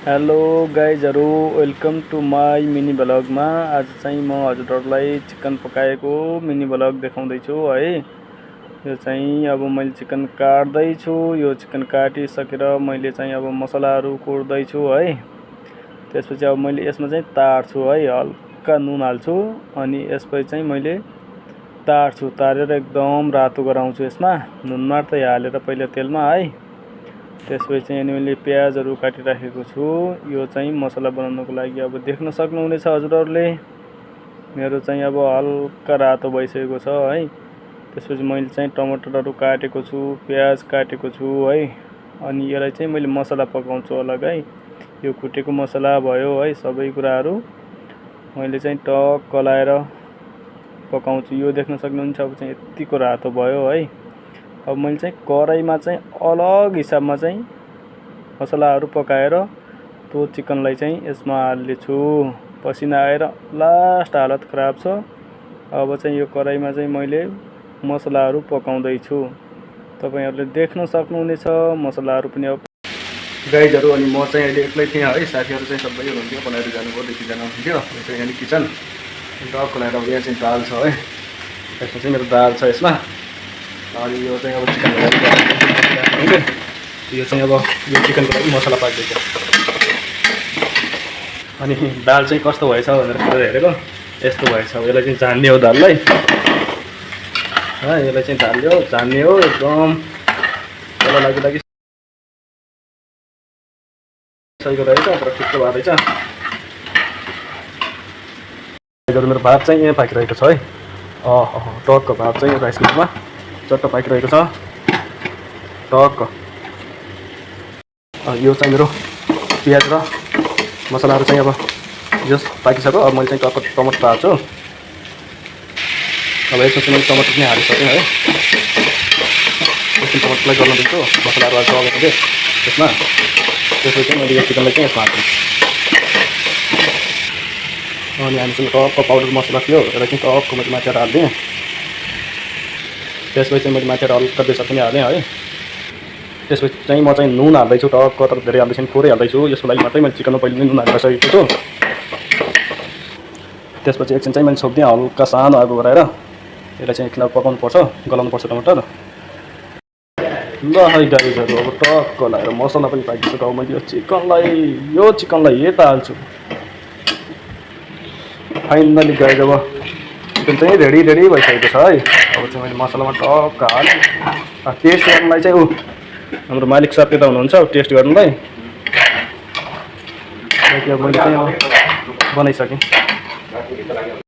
Hello गाइजहरू, welcome to my mini ब्लगमा। आज चाहिँ म हजुरहरूलाई चिकन पकाएको मिनी ब्लग देखाउँदैछु है। यो चाहिँ अब मैले चिकन काट्दैछु। यो चिकन काटिसकेर मैले चाहिँ अब मसलाहरू कुट्दैछु है। त्यसपछि अब मैले यसमा चाहिँ तार्छु है, हल्का नुन हाल्छु अनि यसपछि चाहिँ मैले तार्छु। तारेर एकदम रातो गराउँछु। यसमा नुन मात्रै हालेर पहिला तेलमा है। त्यसपछि चाहिँ मैले प्याजहरू काटिराखेको छु। यो चाहिँ मसला बनाउनको लागि अब देख्न सक्नुहुनेछ हजुरहरूले। मेरो चाहिँ अब हल्का रातो भइसकेको छ है। त्यसपछि मैले चाहिँ टमाटरहरू काटेको छु, प्याज काटेको छु है। अनि यसलाई चाहिँ मैले मसला पकाउँछु अलग है। यो कुटेको मसला भयो है, सबै कुराहरू मैले चाहिँ टक्क लाएर पकाउँछु। यो देख्न सक्नुहुन्छ अब चाहिँ यतिको रातो भयो है। अब मैले चाहिँ कराईमा चाहिँ अलग हिसाबमा चाहिँ मसलाहरू पकाएर त्यो चिकनलाई चाहिँ यसमा हाल्नेछु। पसिना आएर लास्ट हालत खराब छ। अब चाहिँ यो कराईमा चाहिँ मैले मसलाहरू पकाउँदैछु। तपाईहरुले देख्न सक्नुहुनेछ मसलाहरू पनि। अब गाइजहरू, अनि म चाहिँ अहिले एक्लै थिएँ है। साथीहरू चाहिँ सबै हुनुहुन्थ्यो, बनाएर जानुभयो, दुईजना हुनुहुन्थ्यो। यो चाहिँ यहाँ किचन टक्क लाएर अब यहाँ चाहिँ दाल छ है। यसमा चाहिँ मेरो दाल छ यसमा। अनि यो चाहिँ अब चिकन यो चाहिँ अब यो चिकनको लागि मसला पाक्दैछ। अनि दाल चाहिँ कस्तो भएछ भनेर हेरेको, यस्तो भएछ। अब यसलाई चाहिँ झान्ने हो दाललाई है। यसलाई चाहिँ झान्ने हो एकदम। यसलाई लागि सहीको रहेछ, तर ठिक्क भएछ। मेरो भात चाहिँ यहाँ पाकिरहेको छ है। टक्क भात चाहिँ राइस कुकरमा चट्ट पाकिरहेको छ टक्क। यो चाहिँ मेरो प्याज र मसलाहरू चाहिँ अब जस पाकिसक्यो। अब मैले चाहिँ टक्क टमाटर हाल्छु। अब यसमा चाहिँ मैले टमाटर पनि हालिसकेँ है। एकछिन टमाटरलाई गर्न दिन्छु। मसलाहरू हाल्छु अगाडि त्यसमा। त्यसपछि चाहिँ मैले यो चिकनलाई चाहिँ यसमा हाल्छु। अनि हामीसँग टक्क पाउडर मसला थियो, यसलाई चाहिँ टक्क मैले माथि हालिदिएँ। त्यसपछि चाहिँ मैले माथि हल्का बेसार पनि हालेँ है। त्यसपछि चाहिँ म चाहिँ नुन हाल्दैछु टक्क, तर धेरै हाल्दैछु, थोरै हाल्दैछु। यसको लागि मात्रै मैले चिकनमा पहिले नै नुन हालिसकेको छु। त्यसपछि एकछिन चाहिँ मैले छोप्दिएँ हल्का सानो आगो गराएर। यसलाई चाहिँ एकछिन पकाउनुपर्छ, गलाउनुपर्छ टमाटर। ल है गाइजहरू, अब टक्क लाएर मसला पनि पाकिसक्यो। अब मैले यो चिकनलाई यता हाल्छु। फाइनली गाइज अब चिकन चाहिँ रेडी भइसकेको छ है। अब चाहिँ मैले मसलामा टक्क हालेँ। टेस्ट गर्नलाई चाहिँ हाम्रो मालिक साथी त हुनुहुन्छ टेस्ट गर्नलाई। अब मैले चाहिँ बनाइसकेँ।